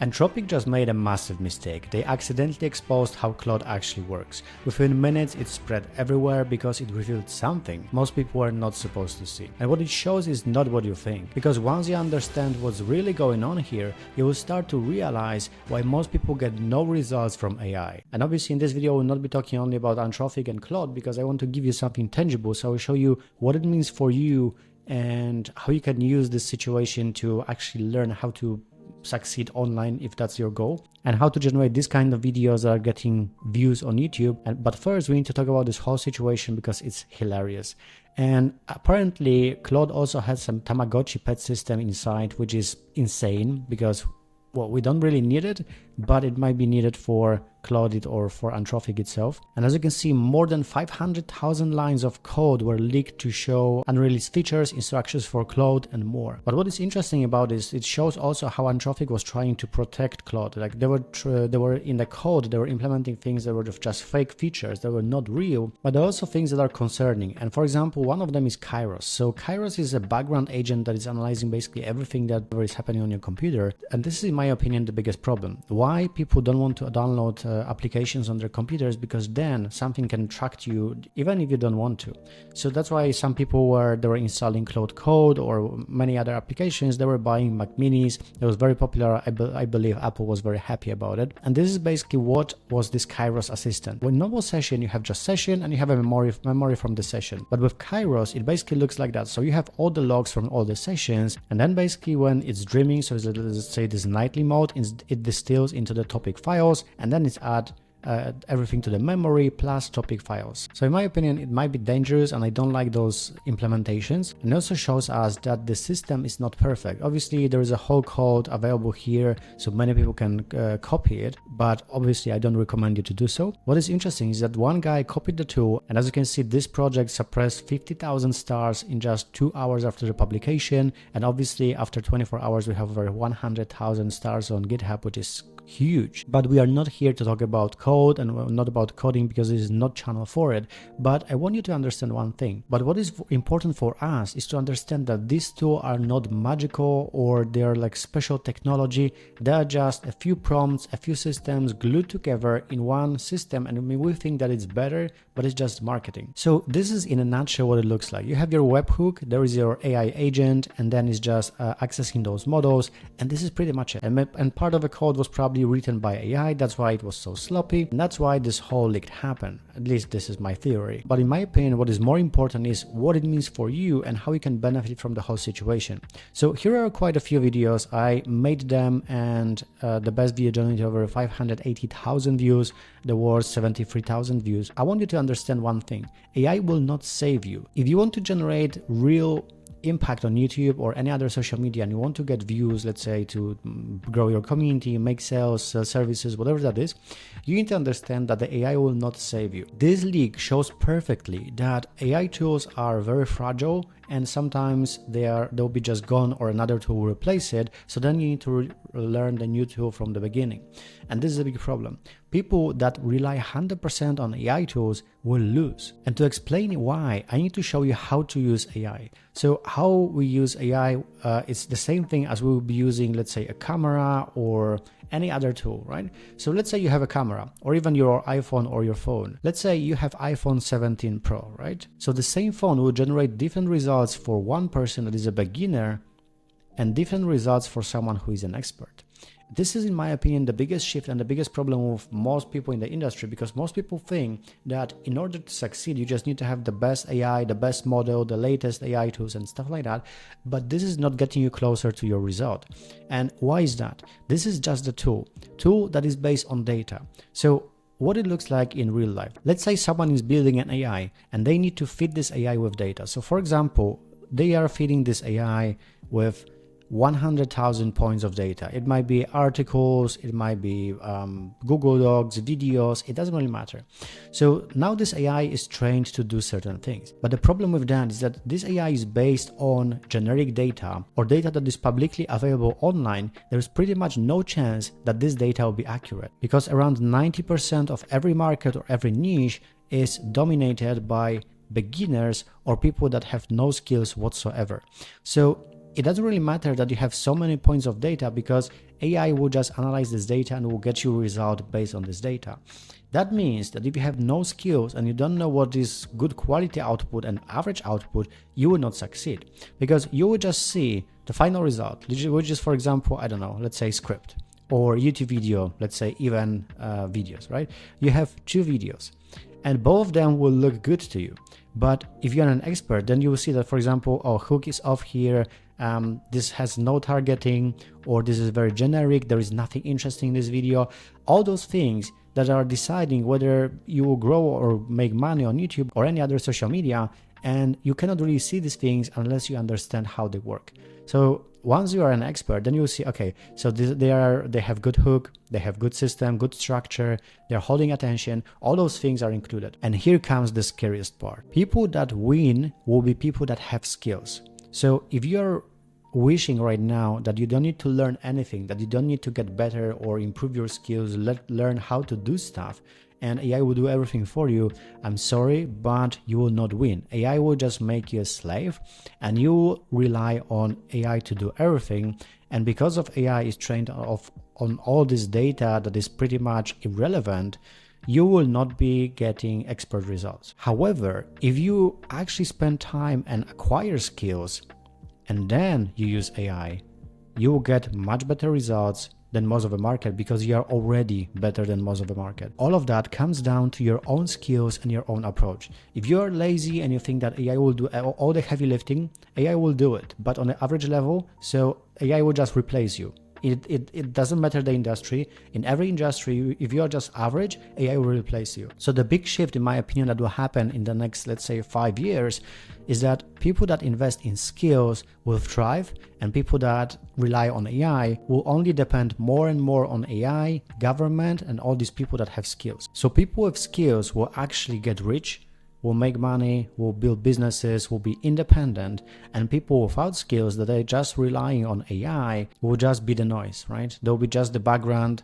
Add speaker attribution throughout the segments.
Speaker 1: Anthropic just made a massive mistake. They accidentally exposed how Claude actually works. Within minutes it spread everywhere because it revealed something most people were not supposed to see. And what it shows is not what you think. Because once you understand what's really going on here, you will start to realize why most people get no results from AI. And obviously in this video I will not be talking only about Anthropic and Claude because I want to give you something tangible, so I will show you what it means for you and how you can use this situation to actually learn how to succeed online if that's your goal, and how to generate this kind of videos that are getting views on YouTube. But first we need to talk about this whole situation because it's hilarious. And apparently Claude also has some Tamagotchi pet system inside, which is insane because, well, we don't really need it, but it might be needed for Claude or for Anthropic itself. And as you can see, more than 500,000 lines of code were leaked to show unreleased features, instructions for Claude, and more. But what is interesting about this, it shows also how Anthropic was trying to protect Claude. Like they were in the code, they were implementing things that were just fake features that were not real, but there are also things that are concerning. And for example, one of them is Kairos. So Kairos is a background agent that is analyzing basically everything that is happening on your computer. And this is, in my opinion, the biggest problem. Why people don't want to download applications on their computers, because then something can track you even if you don't want to. So that's why some people they were installing Claude Code or many other applications. They were buying Mac Minis. It was very popular. I believe Apple was very happy about it. And this is basically what was this Kairos assistant. With normal session, you have just session and you have a memory from the session. But with Kairos, it basically looks like that. So you have all the logs from all the sessions, and then basically when it's dreaming, so let's say this nightly mode, it distills into the topic files, and then it's add everything to the memory plus topic files. So in my opinion, it might be dangerous, and I don't like those implementations. And it also shows us that the system is not perfect. Obviously there is a whole code available here, so many people can copy it, but obviously I don't recommend you to do so. What is interesting is that one guy copied the tool, and as you can see, this project suppressed 50,000 stars in just 2 hours after the publication, and obviously after 24 hours we have over 100,000 stars on GitHub, which is huge. But we are not here to talk about code and not about coding because this is not channel for it. But I want you to understand one thing. But what is important for us is to understand that these tools are not magical or they're like special technology. They are just a few prompts, a few systems glued together in one system, and we think that it's better, but it's just marketing. So this is in a nutshell what it looks like. You have your webhook, there is your AI agent, and then it's just accessing those models, and this is pretty much it. And part of the code was probably written by AI, that's why it was so sloppy, and that's why this whole leak happened. At least this is my theory. But in my opinion, what is more important is what it means for you and how you can benefit from the whole situation. So here are quite a few videos. I made them, and the best video generated over 580,000 views, the worst 73,000 views. I want you to understand one thing. AI will not save you. If you want to generate real impact on YouTube or any other social media and you want to get views, let's say to grow your community, make sales, sell services, whatever that is, you need to understand that the AI will not save you. This leak shows perfectly that AI tools are very fragile, and sometimes they'll be just gone or another tool will replace it. So then you need to learn the new tool from the beginning. And this is a big problem. People that rely 100% on AI tools will lose. And to explain why, I need to show you how to use AI. So how we use AI, it's the same thing as we will be using, let's say, a camera or any other tool, right? So let's say you have a camera or even your iPhone or your phone. Let's say you have iPhone 17 Pro, right? So the same phone will generate different results for one person that is a beginner and different results for someone who is an expert. This is, in my opinion, the biggest shift and the biggest problem with most people in the industry, because most people think that in order to succeed, you just need to have the best AI, the best model, the latest AI tools and stuff like that. But this is not getting you closer to your result. And why is that? This is just the tool that is based on data. So what it looks like in real life. Let's say someone is building an AI and they need to feed this AI with data. So for example, they are feeding this AI with 100,000 points of data. It might be articles, it might be Google Docs, videos, it doesn't really matter. So now this AI is trained to do certain things. But the problem with that is that this AI is based on generic data or data that is publicly available online. There's pretty much no chance that this data will be accurate, because around 90% of every market or every niche is dominated by beginners or people that have no skills whatsoever. So it doesn't really matter that you have so many points of data, because AI will just analyze this data and will get you a result based on this data. That means that if you have no skills and you don't know what is good quality output and average output, you will not succeed, because you will just see the final result, which is, for example, I don't know, let's say script or YouTube video, let's say even videos, right? You have 2 videos and both of them will look good to you. But if you're an expert, then you will see that, for example, oh, hook is off here, this has no targeting, or this is very generic, there is nothing interesting in this video. All those things that are deciding whether you will grow or make money on YouTube or any other social media, and you cannot really see these things unless you understand how they work. So once you are an expert, then you will see, okay, so they have good hook, they have good system, good structure, they're holding attention, all those things are included. And here comes the scariest part. People that win will be people that have skills. So if you're wishing right now that you don't need to learn anything, that you don't need to get better or improve your skills, learn how to do stuff, and AI will do everything for you, I'm sorry, but you will not win. AI will just make you a slave, and you rely on AI to do everything. And because of AI is trained on all this data that is pretty much irrelevant, you will not be getting expert results. However, if you actually spend time and acquire skills, and then you use AI, you will get much better results than most of the market, because you are already better than most of the market. All of that comes down to your own skills and your own approach. If you are lazy and you think that AI will do all the heavy lifting, AI will do it, but on an average level, so AI will just replace you. It doesn't matter the industry. In every industry, if you are just average, AI will replace you. So the big shift, in my opinion, that will happen in the next, let's say, 5 years is that people that invest in skills will thrive, and people that rely on AI will only depend more and more on AI, government, and all these people that have skills. So people with skills will actually get rich, will make money, will build businesses, will be independent, and people without skills that are just relying on AI will just be the noise, right? They'll be just the background,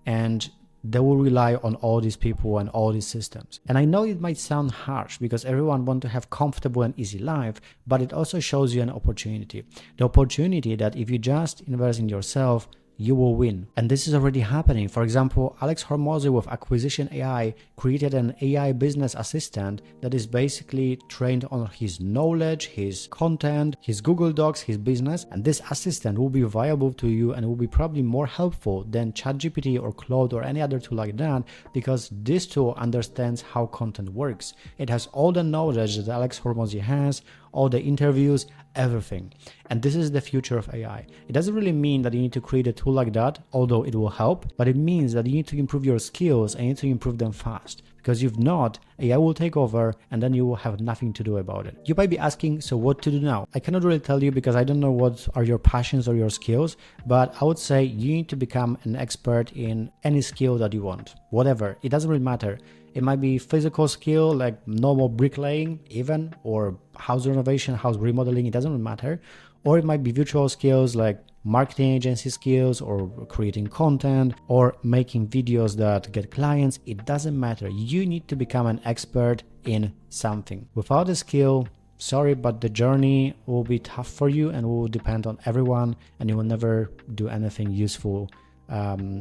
Speaker 1: and they will rely on all these people and all these systems. And I know it might sound harsh because everyone wants to have comfortable and easy life, but it also shows you an opportunity. The opportunity that if you just invest in yourself, you will win. And this is already happening. For example, Alex Hormozy with Acquisition AI created an AI business assistant that is basically trained on his knowledge, his content, his Google Docs, his business. And this assistant will be viable to you and will be probably more helpful than ChatGPT or Claude or any other tool like that, because this tool understands how content works. It has all the knowledge that Alex Hormozy has, all the interviews, everything. And this is the future of AI. It doesn't really mean that you need to create a tool like that, although it will help, but it means that you need to improve your skills and you need to improve them fast. Because if not, AI will take over and then you will have nothing to do about it. You might be asking, so what to do now? I cannot really tell you because I don't know what are your passions or your skills, but I would say you need to become an expert in any skill that you want. Whatever, it doesn't really matter. It might be physical skill like normal bricklaying even, or house renovation, house remodeling, it doesn't really matter. Or it might be virtual skills like marketing agency skills, or creating content, or making videos that get clients. It doesn't matter. You need to become an expert in something. Without a skill, sorry, but the journey will be tough for you and will depend on everyone, and you will never do anything useful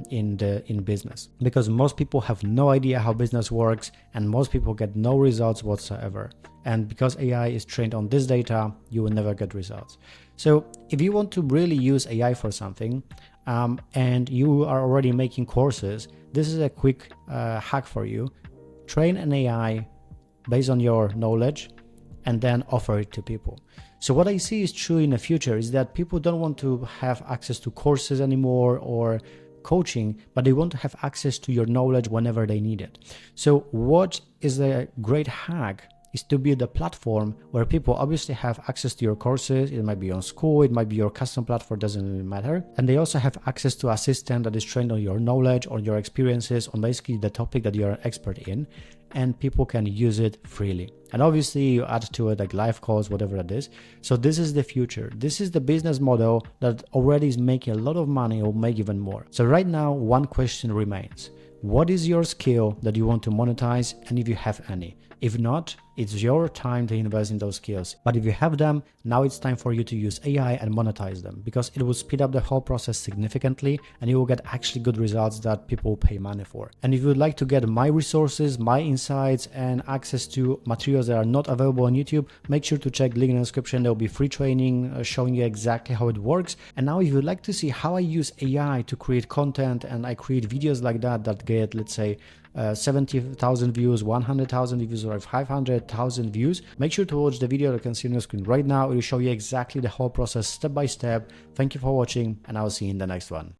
Speaker 1: in business, because most people have no idea how business works and most people get no results whatsoever. And because AI is trained on this data, you will never get results. So if you want to really use AI for something and you are already making courses, this is a quick hack for you. Train an AI based on your knowledge and then offer it to people. So what I see is true in the future is that people don't want to have access to courses anymore or coaching, but they want to have access to your knowledge whenever they need it. So what is a great hack is to build a platform where people obviously have access to your courses. It might be on school, it might be your custom platform, doesn't really matter. And they also have access to assistant that is trained on your knowledge, on your experiences, on basically the topic that you're an expert in, and people can use it freely. And obviously you add to it like live calls, whatever that is. So this is the future. This is the business model that already is making a lot of money or make even more. So right now, one question remains. What is your skill that you want to monetize, and if you have any? If not, it's your time to invest in those skills. But if you have them, now it's time for you to use AI and monetize them, because it will speed up the whole process significantly and you will get actually good results that people will pay money for. And if you would like to get my resources, my insights, and access to materials that are not available on YouTube, make sure to check the link in the description. There will be free training showing you exactly how it works. And now if you'd like to see how I use AI to create content and I create videos like that get, let's say, 70,000 views, 100,000 views, or 500,000 views, make sure to watch the video that you can see on your screen right now. It will show you exactly the whole process step by step. Thank you for watching, and I will see you in the next one.